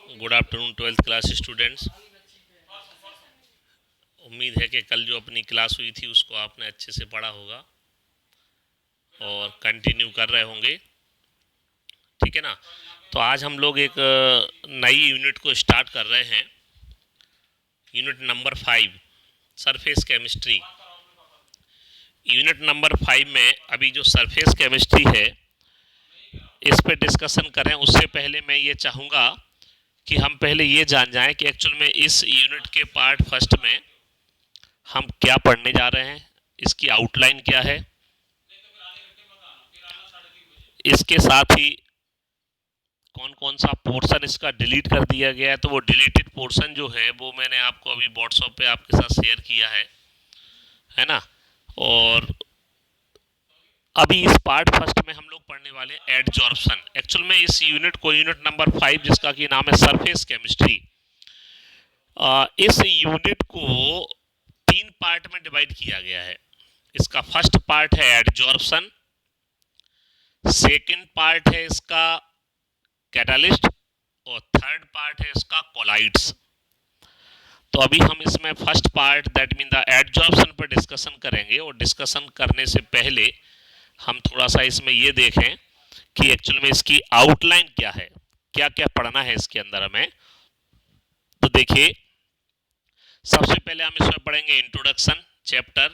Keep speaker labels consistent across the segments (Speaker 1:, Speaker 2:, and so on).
Speaker 1: Good afternoon twelfth class students. उम्मीद है कि कल जो अपनी क्लास हुई थी उसको आपने अच्छे से पढ़ा होगा और कंटिन्यू कर रहे होंगे। ठीक है ना। तो आज हम लोग एक नई यूनिट को स्टार्ट कर रहे हैं। Unit number 5, surface chemistry. Unit number 5 में अभी जो सरफेस केमिस्ट्री है इस पे डिस्कशन करें। उससे पहले मैं ये चाहूँगा कि हम पहले ये जान जाएं कि एक्चुअल में इस यूनिट के पार्ट फर्स्ट में हम क्या पढ़ने जा रहे हैं, इसकी आउटलाइन क्या है। इसके साथ ही कौन कौन सा पोर्शन इसका डिलीट कर दिया गया है, तो वो डिलीटेड पोर्शन जो है वो मैंने आपको अभी व्हाट्सएप पे आपके साथ शेयर किया है ना। और अभी इस पार्ट फर्स्ट में हम लोग पढ़ने वाले हैं एडजॉर्प्शन। एक्चुअल में इस यूनिट को, यूनिट नंबर 5 जिसका कि नाम है सरफेस केमिस्ट्री, इस यूनिट को 3 पार्ट में डिवाइड किया गया है। इसका फर्स्ट पार्ट है एडजॉर्प्शन, सेकंड पार्ट है इसका कैटालिस्ट और थर्ड पार्ट है इसका कोलाइड्स। तो अभी हम इसमें first part that mean the adsorption पर डिस्कशन करेंगे। और डिस्कशन करने से पहले हम थोड़ा सा इसमें ये देखें कि एक्चुअल में इसकी आउटलाइन क्या है, क्या क्या पढ़ना है इसके अंदर हमें। तो देखिए, सबसे पहले हम इसमें पढ़ेंगे introduction chapter,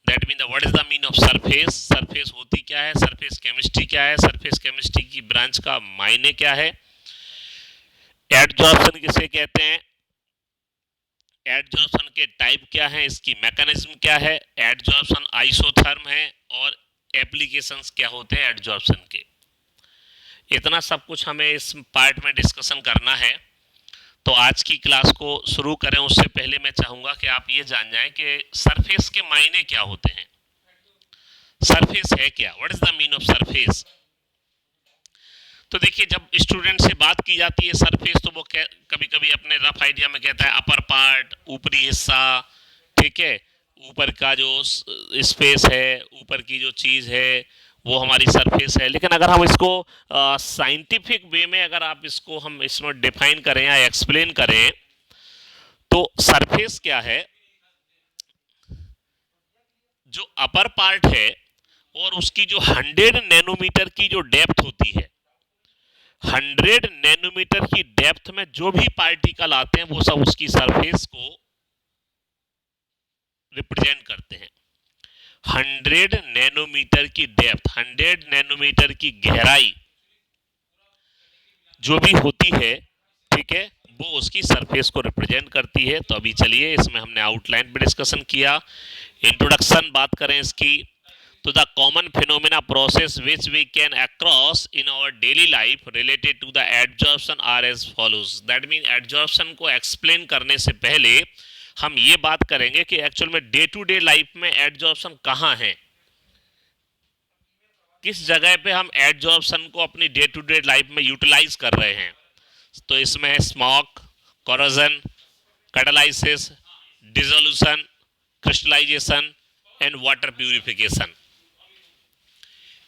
Speaker 1: that mean the what is the mean of surface. Surface होती क्या है, सरफेस केमिस्ट्री क्या है, सरफेस केमिस्ट्री की ब्रांच का मायने क्या है, एडजॉर्प्शन किसे कहते हैं, एडजॉर्प्शन के टाइप क्या है, इसकी मैकेनिज्म क्या है, एडजॉर्प्शन आइसोथर्म है और एप्लीकेशंस क्या होते हैं एडजॉर्प्शन के। इतना सब कुछ हमें इस पार्ट में डिस्कशन करना है। तो आज की क्लास को शुरू करें उससे पहले मैं चाहूंगा कि आप ये जान जाएं कि सरफेस के मायने क्या होते हैं। सरफेस है क्या, what is the mean of surface. तो देखिए, जब स्टूडेंट से बात की जाती है सरफेस तो वो कभी कभी अपने रफ आइडिया में कहता है अपर पार्ट, ऊपरी हिस्सा। ठीक है, ऊपर का जो स्पेस है, ऊपर की जो चीज है वो हमारी सरफेस है। लेकिन अगर हम इसको साइंटिफिक वे में अगर आप इसको हम इसमें डिफाइन करें या एक्सप्लेन करें तो सरफेस क्या है, जो अपर पार्ट है और उसकी जो 100 नैनोमीटर की जो डेप्थ होती है, 100 नैनोमीटर की डेप्थ में जो भी पार्टिकल आते हैं वो सब उसकी सरफेस को रिप्रेजेंट करते हैं। 100 नैनोमीटर की डेप्थ, 100 नैनोमीटर की गहराई जो भी होती है, ठीक है, वो उसकी सरफेस को रिप्रेजेंट करती है। तो अभी चलिए, इसमें हमने आउटलाइन पे डिस्कशन किया। इंट्रोडक्शन बात करें इसकी, तो the common phenomena process which we can across in our daily life related to the adsorption are as follows. That mean adsorption को एक्सप्लेन करने से पहले हम ये बात करेंगे कि एक्चुअल में डे टू डे लाइफ में एडजॉर्प्शन कहाँ है, किस जगह पे हम एडजॉर्प्शन को अपनी डे टू डे लाइफ में यूटिलाइज कर रहे हैं। तो इसमें है smoke, corrosion, catalysis, dissolution, crystallisation and water purification.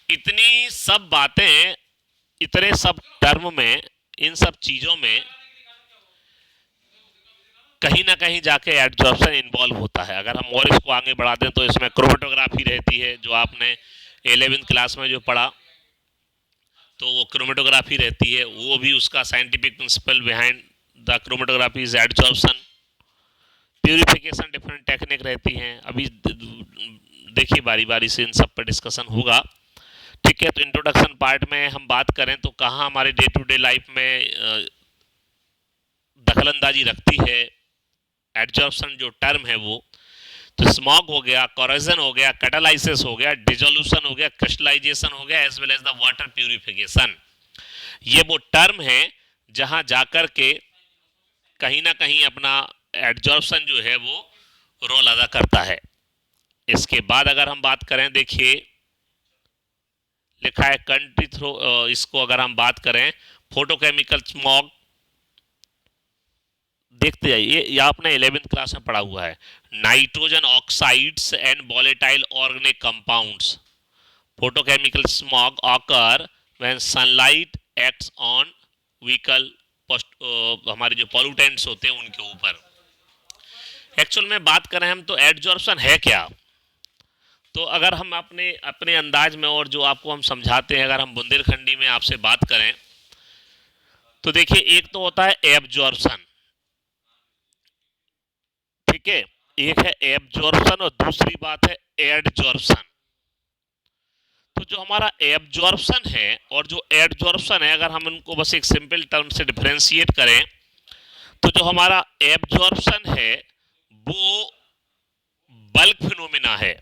Speaker 1: इतनी सब बातें, इतने सब टर्म में, इन सब चीजों में कहीं ना कहीं जाके एडजॉर्प्शन इन्वॉल्व होता है। अगर हम और इसको आगे बढ़ा दें तो इसमें क्रोमेटोग्राफी रहती है, जो आपने 11वीं क्लास में जो पढ़ा, तो वो क्रोमेटोग्राफी रहती है। वो भी उसका scientific principle behind the chromatography is adsorption. Purification different technique रहती हैं। अभी देखिए बारी बारी से इन सब पर डिस्कशन होगा। ठीक है, तो इंट्रोडक्शन पार्ट में हम बात करें तो कहाँ हमारे डे टू डे लाइफ में दखलंदाजी रखती है एडजॉर्प्शन जो टर्म है वो। तो स्मॉग हो गया, कोरोजन हो गया, कैटालाइसिस हो गया, डिसोल्यूशन हो गया, क्रिस्टलाइजेशन हो गया, as well as the water purification. ये वो टर्म है जहां जाकर के कहीं ना कहीं अपना एडजॉर्प्शन जो है वो रोल अदा करता है। इसके बाद अगर हम बात करें, देखिए लिखा है कंट्री थ्रू, इसको अगर हम बात करें फोटोकेमिकल स्मॉग, देखते जाइए, ये आपने 11वीं क्लास में पढ़ा हुआ है। Nitrogen oxides and volatile organic compounds, photochemical smog occur when sunlight acts on vehicle हमारे जो पॉल्यूटेंट्स होते हैं उनके ऊपर। एक्चुअल में बात करें हम तो एडजॉर्प्शन है क्या, तो अगर हम अपने अपने अंदाज में और जो आपको हम समझाते हैं, अगर हम बुंदेलखंडी में आपसे बात करें तो देखिए, एक तो होता है एब्जॉर्प्शन, ठीक है, एक है एब्जॉर्प्शन और दूसरी बात है एडजॉर्प्शन। तो जो हमारा एब्जॉर्प्शन है और जो एडजॉर्प्शन है, अगर हम उनको बस एक सिंपल टर्म से डिफरेंशिएट करें तो जो हमारा एब्जॉर्प्शन है वो बल्क फिनोमिना है,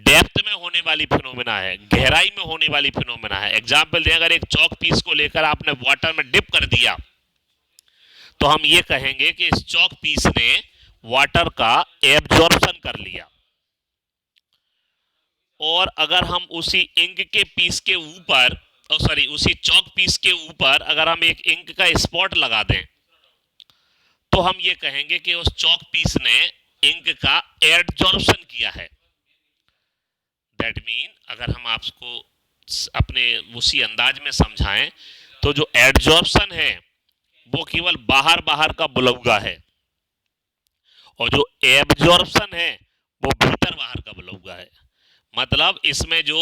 Speaker 1: डेप्थ में होने वाली फिनोमिना है, गहराई में होने वाली फिनोमिना है। एग्जाम्पल दें, अगर एक चौक पीस को लेकर आपने वाटर में डिप कर दिया तो हम ये कहेंगे कि इस चौक पीस ने वाटर का एब्जॉर्प्शन कर लिया। और अगर हम उसी इंक के पीस के ऊपर, सॉरी उसी चौक पीस के ऊपर अगर हम एक इंक का स्पॉट लगा दें तो हम ये कहेंगे कि उस चौक पीस ने इंक का एब्जॉर्प्शन किया है। दैट मीन अगर हम आपको अपने उसी अंदाज में समझाएं तो जो एब्जॉर्प्शन है वो केवल बाहर बाहर का बुलौगा है, और जो एब्जॉर्प्शन है वो भीतर बाहर का बुलौगा है। मतलब इसमें जो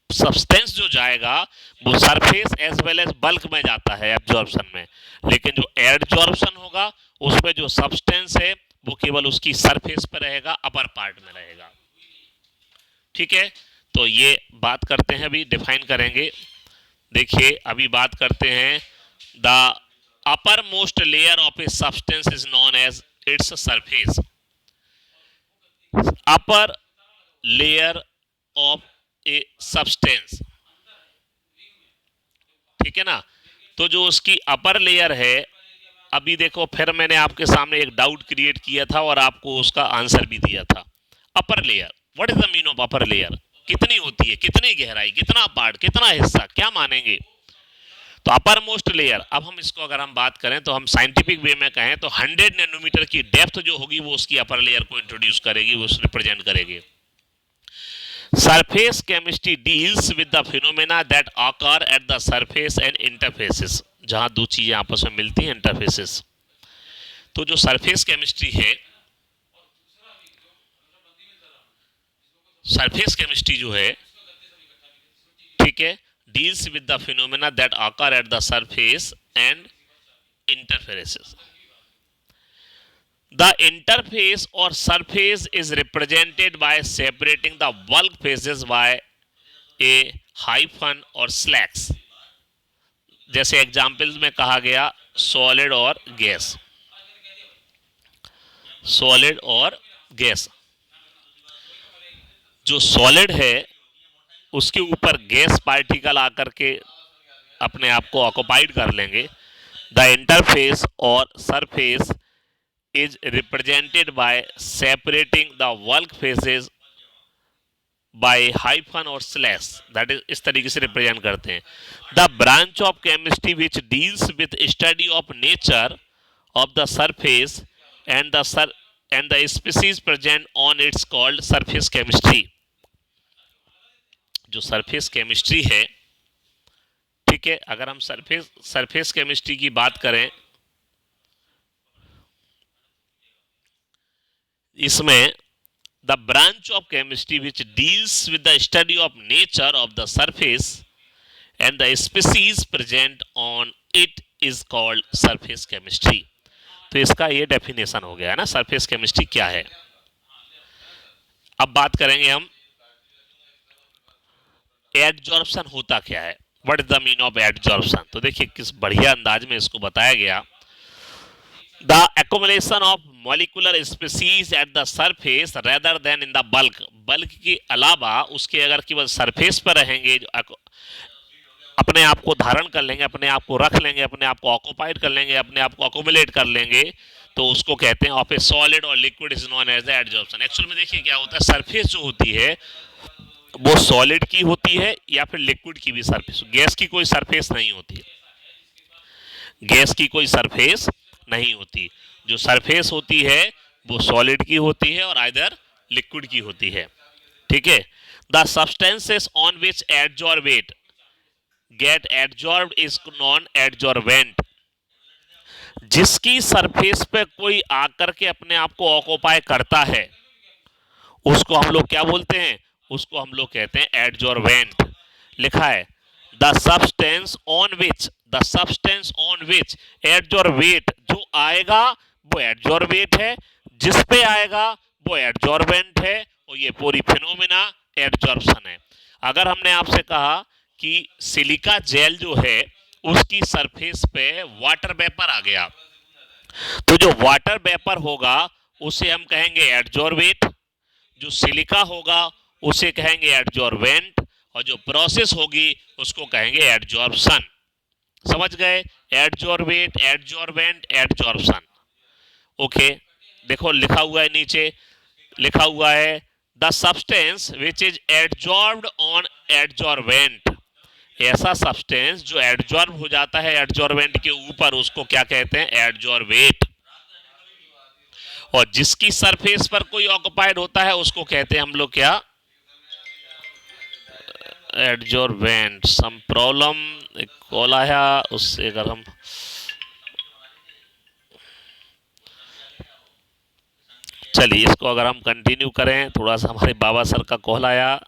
Speaker 1: सब्सटेंस जो जाएगा वो surface as well as bulk में जाता है एब्जॉर्प्शन में, लेकिन जो एडजॉर्प्शन होगा उसमें जो सब्सटेंस है वो केवल उसकी सरफेस पर रहेगा, अपर पार्ट में रहेगा। ठीक है, तो ये बात करते हैं, अभी डिफाइन करेंगे। देखिए अभी बात करते हैं, the upper most layer of a substance is known as its surface. Upper layer of a substance, ठीक है ना। तो जो उसकी अपर लेयर है, अभी देखो फिर मैंने आपके सामने एक डाउट क्रिएट किया था और आपको उसका आंसर भी दिया था। Upper layer, what is the mean of upper layer, कितनी होती है, कितनी गहराई, कितना पार्ट, कितना हिस्सा, क्या मानेंगे। तो अपर मोस्ट लेयर, अब हम इसको अगर हम बात करें तो हम साइंटिफिक वे में कहें तो 100 नैनोमीटर की डेप्थ जो होगी वो उसकी अपर लेयर को इंट्रोड्यूस करेगी, वो रिप्रेजेंट करेगी। Surface chemistry deals with the phenomena that occur at the surface and interfaces, जहां दो चीजें आपस में मिलती हैं, इंटरफेसेस। तो जो सरफेस केमिस्ट्री है, सरफेस केमिस्ट्री जो है, ठीक है, deals with the phenomena that occur at the surface and interfaces. The interface or surface is represented by separating the bulk phases by a hyphen or slacks. जैसे example में कहा गया solid और gas, solid और gas. जो solid है उसके ऊपर गैस पार्टिकल आकर के अपने आप को ऑक्युपाइड कर लेंगे। द इंटरफेस और surface is represented by separating the work phases by hyphen और स्लैश, दैट इज इस तरीके से रिप्रेजेंट करते हैं। The branch of chemistry which deals with study of nature of the surface and the species present on its called surface chemistry. जो surface chemistry है, ठीक है, अगर हम सरफेस केमिस्ट्री की बात करें, इसमें the branch of chemistry which deals with the study of nature of the surface and the species present on it is called surface chemistry. तो इसका ये डेफिनेशन हो गया है ना, सरफेस केमिस्ट्री क्या है। अब बात करेंगे हम एडजॉर्प्शन होता क्या है, what is the mean of adsorption. तो देखिए किस बढ़िया अंदाज में इसको बताया गया। The accumulation of molecular species at the surface rather then in the bulk, bulk के अलावा उसके अगर केवल सरफेस पर रहेंगे, जो अपने आप को धारण कर लेंगे, अपने आप को रख लेंगे, अपने आप को ऑक्युपाइड कर लेंगे, अपने आप को अकोमुलेट कर लेंगे, तो उसको कहते हैं ऑफ ए सॉलिड और liquid is known as the adsorption. Actual में देखिए क्या होता है, सरफेस जो होती है वो सॉलिड की होती है या फिर लिक्विड की भी सरफेस, गैस की कोई सरफेस नहीं होती, गैस की कोई सरफेस नहीं होती। जो सरफेस होती है वो सॉलिड की होती है और आइदर लिक्विड की होती है, ठीक है। The substances on which adsorbate get adsorbed is non adsorbent. जिसकी सरफेस पे कोई आकर के अपने आप को ऑक्यूपाई करता है उसको हम लोग क्या बोलते हैं, उसको हम लोग कहते हैं एडजॉर्वेंट। लिखा है the substance on which, the substance on which adsorbate, जो आएगा वो एडजॉर्वेट है, जिस पे आएगा वो एडजॉर्वेंट है, और ये पूरी फिनोमिना एडजॉर्प्शन है। अगर हमने आपसे कहा कि सिलिका जेल जो है उसकी सरफेस पे वाटर वेपर आ गया, तो जो वाटर वेपर होगा उसे हम कहेंगे एडजॉर्वेट, जो सिलिका होगा उसे कहेंगे एडजॉर्वेंट, और जो प्रोसेस होगी उसको कहेंगे एडजॉर्प्शन। समझ गए, एडजॉर्वेट, एडजॉर्वेंट, एडजॉर्प्शन। ओके, देखो लिखा हुआ है नीचे, लिखा हुआ है the substance which is adsorbed on adsorbent, ऐसा सब्सटेंस जो एडजॉर्ब हो जाता है एडजॉर्वेंट के ऊपर उसको क्या कहते हैं, एडजॉर्वेट। और जिसकी सरफेस पर कोई ऑक्युपाइड होता है उसको कहते हैं हम लोग क्या, एडजॉर्वेंट। सम प्रॉब्लम, एक कॉल आया उससे अगर हम चलिए इसको अगर हम कंटिन्यू करें, थोड़ा सा हमारे बाबा सर का कॉल आया,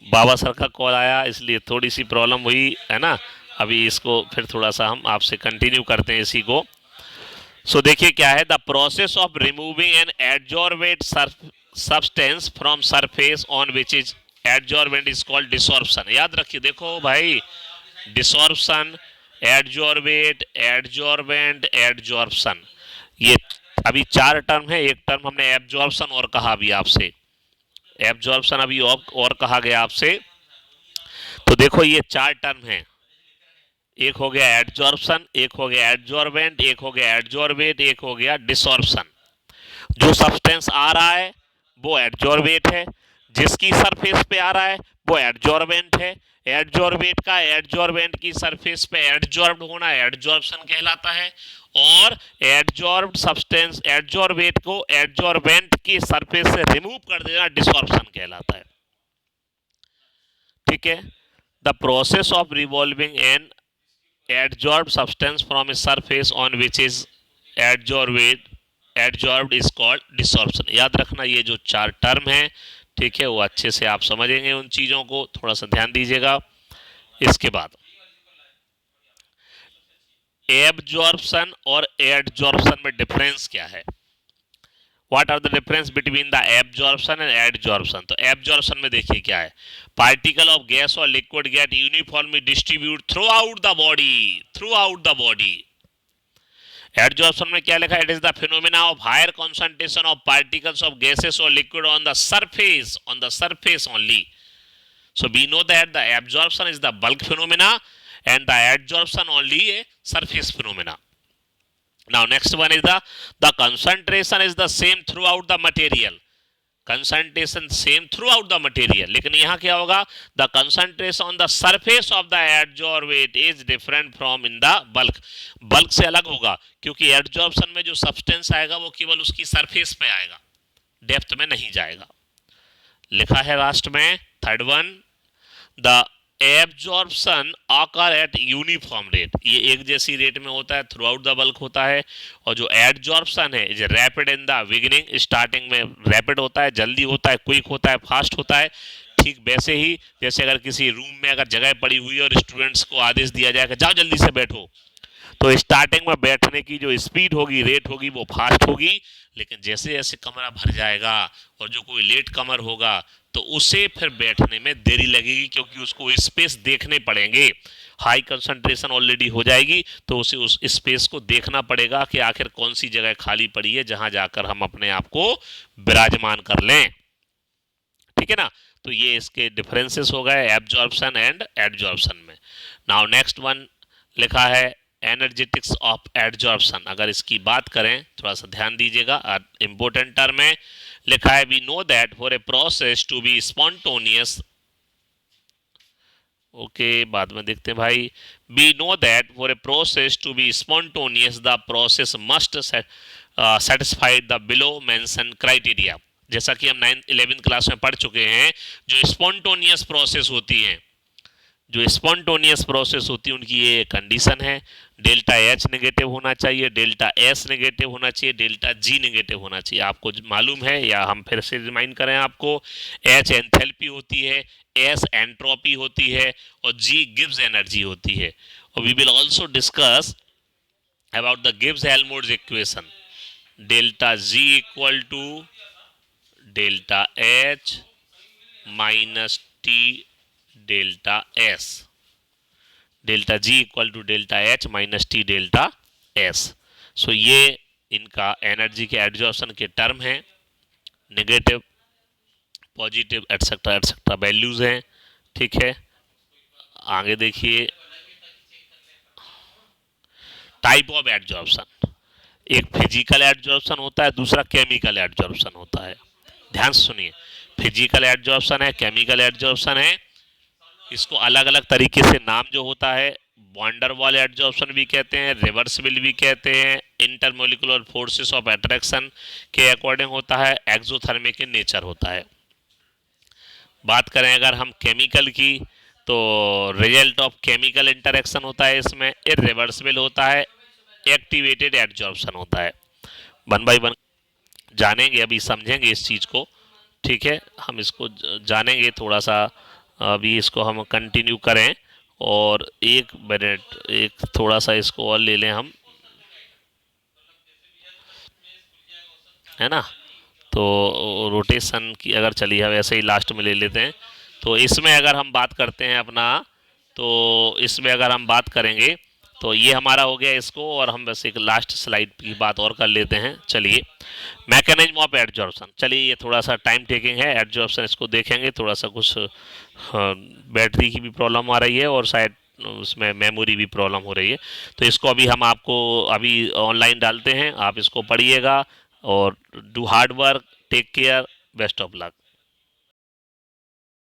Speaker 1: बाबा सर का कॉल आया इसलिए थोड़ी सी प्रॉब्लम हुई है ना। अभी इसको फिर थोड़ा सा हम आपसे कंटिन्यू करते हैं इसी को। सो देखिए क्या है, the process of removing an adsorbate substance from surface on which is adsorbent is called desorption. याद रखिए, देखो भाई, डिसॉर्प्शन, एडजॉर्वेट, एडजॉर्वेंट, एडजॉर्प्शन, ये अभी चार टर्म है। एक टर्म हमने एब्जॉर्प्शन और कहा अभी आपसे, एब्जॉर्प्शन अभी और कहा गया आपसे। तो देखो ये चार टर्म है, एक हो गया एडजॉर्प्शन, एक हो गया एडजॉर्वेंट, एक हो गया एडजॉर्वेट, एक हो गया डिसॉर्प्शन। जो सब्सटेंस आ रहा है वो एडजॉर्वेट है, जिसकी सरफेस पे आ रहा है वो एडजॉर्वेंट है। एडजॉर्वेट का एडजॉर्वेंट की सरफेस पे एडजॉर्ब्ड होना एडजॉर्प्शन कहलाता है, और एडजॉर्ब्ड सब्सटेंस एडजॉर्वेट को एडजॉर्वेंट की सरफेस से रिमूव कर देना डिसॉर्प्शन कहलाता है। ठीक है, the process of revolving an adsorbed substance from a surface on which is adsorbed is called desorption। याद रखना ये जो चार टर्म है, ठीक है, वो अच्छे से आप समझेंगे, उन चीजों को थोड़ा सा ध्यान दीजिएगा। इसके बाद एब्जॉर्प्शन और एडजॉर्प्शन में डिफरेंस क्या है, what are the difference between the absorption and adsorption. तो एब्जॉर्प्शन में देखिए क्या है, पार्टिकल ऑफ गैस और liquid get uniformly distribute throughout the body, throughout the body. Adsorption में क्या लिखा है, it is the phenomena of higher concentration of particles of gases और liquid on the surface only. So we know that the absorption is the bulk phenomena and the adsorption only a surface phenomena. Now next one is the concentration is the same throughout the material, concentration same throughout the material, लेकिन यहाँ क्या होगा, the concentration on the surface of the adsorbate is different from in the bulk, bulk से अलग होगा, क्योंकि adsorption में जो substance आएगा वो केवल उसकी surface पे आएगा, डेप्थ में नहीं जाएगा। लिखा है लास्ट में third one, the absorption occur eight uniform rate, ये एक जैसी रेट में होता है, थ्रू आउट द बल्क होता है। और जो एब्जॉर्प्शन है is rapid in the beginning, starting में रैपिड होता है, जल्दी होता है, क्विक होता है, फास्ट होता है। ठीक वैसे ही जैसे अगर किसी रूम में अगर जगह पड़ी हुई है और स्टूडेंट्स को आदेश दिया जाए कि जाओ जल्दी से बैठो, तो स्टार्टिंग में बैठने की जो स्पीड होगी, रेट होगी, वो फास्ट होगी, लेकिन जैसे जैसे कमरा भर जाएगा और जो कोई लेट कमर होगा तो उसे फिर बैठने में देरी लगेगी, क्योंकि उसको स्पेस देखने पड़ेंगे। हाई कंसंट्रेशन ऑलरेडी हो जाएगी तो उसे उस स्पेस को देखना पड़ेगा कि आखिर कौन सी जगह खाली पड़ी है जहां जाकर हम अपने आप को विराजमान कर लें। ठीक है ना, तो ये इसके डिफरेंसेस हो गए एब्जॉर्प्शन एंड एडजॉर्प्शन में। नाउ नेक्स्ट वन लिखा है एनर्जेटिक्स ऑफ एडजॉर्प्शन। अगर इसकी बात करें थोड़ा सा ध्यान दीजिएगा, इंपॉर्टेंट टर्म है। लिखा है we know that for a process to be spontaneous, okay बाद में देखते हैं भाई, we know that for a process to be spontaneous the process must satisfied the below mention criteria. जैसा कि हम 9th 11th क्लास में पढ़ चुके हैं, जो स्पॉन्टेनियस प्रोसेस होती है जो स्पॉन्टोनियस प्रोसेस होती है उनकी ये कंडीशन है, डेल्टा एच नेगेटिव होना चाहिए, डेल्टा एस नेगेटिव होना चाहिए, डेल्टा जी नेगेटिव होना चाहिए। आपको मालूम है या हम फिर से रिमाइंड करें आपको, एच एंथैल्पी होती है, एस एंट्रोपी होती है और जी गिब्स एनर्जी होती है। और we will also discuss about the Gibbs Helmholtz equation, delta G equal to delta H minus T delta S, delta G equal to delta H minus T delta S. So ये इनका energy के adsorption के term हैं, negative positive etcetera etcetera values हैं। ठीक है, आगे देखिए, टाइप ऑफ एड्जॉर्प्शन, एक फिजिकल एड्जॉर्प्शन होता है, दूसरा केमिकल एड्जॉर्प्शन होता है। ध्यान से सुनिए, फिजिकल एड्जॉर्प्शन है, केमिकल एड्जॉर्प्शन है। इसको अलग अलग तरीके से नाम जो होता है, वॉन्डरवॉल एड्जॉर्प्शन भी कहते हैं, रिवर्सिबल भी कहते हैं, इंटरमोलिकुलर फोर्सेस ऑफ अट्रैक्शन के अकॉर्डिंग होता है, एक्सोथर्मिक इन नेचर होता है। बात करें अगर हम केमिकल की, तो रिजल्ट ऑफ केमिकल इंटरेक्शन होता है, इसमें इरिवर्सिबल होता है, एक्टिवेटेड एड्जॉर्प्शन होता है। वन बाय वन जानेंगे, अभी समझेंगे इस चीज़ को। ठीक है, हम इसको जानेंगे थोड़ा सा, अभी इसको हम कंटिन्यू करें। और एक मिनट, एक थोड़ा सा इसको और ले लें हम, है ना। तो रोटेशन की अगर चलिए हम ऐसे ही लास्ट में ले लेते हैं। तो इसमें अगर हम बात करते हैं अपना, तो इसमें अगर हम बात करेंगे तो ये हमारा हो गया इसको, और हम बस एक लास्ट स्लाइड की बात और कर लेते हैं। चलिए, मैकेनिज्म ऑफ एड्जॉर्प्शन, चलिए ये थोड़ा सा टाइम टेकिंग है एड्जॉर्प्शन, इसको देखेंगे थोड़ा सा। कुछ बैटरी की भी प्रॉब्लम आ रही है और शायद उसमें मेमोरी भी प्रॉब्लम हो रही है। तो इसको अभी हम आपको अभी ऑनलाइन डालते हैं, आप इसको पढ़िएगा और do hard work, take care, best of luck.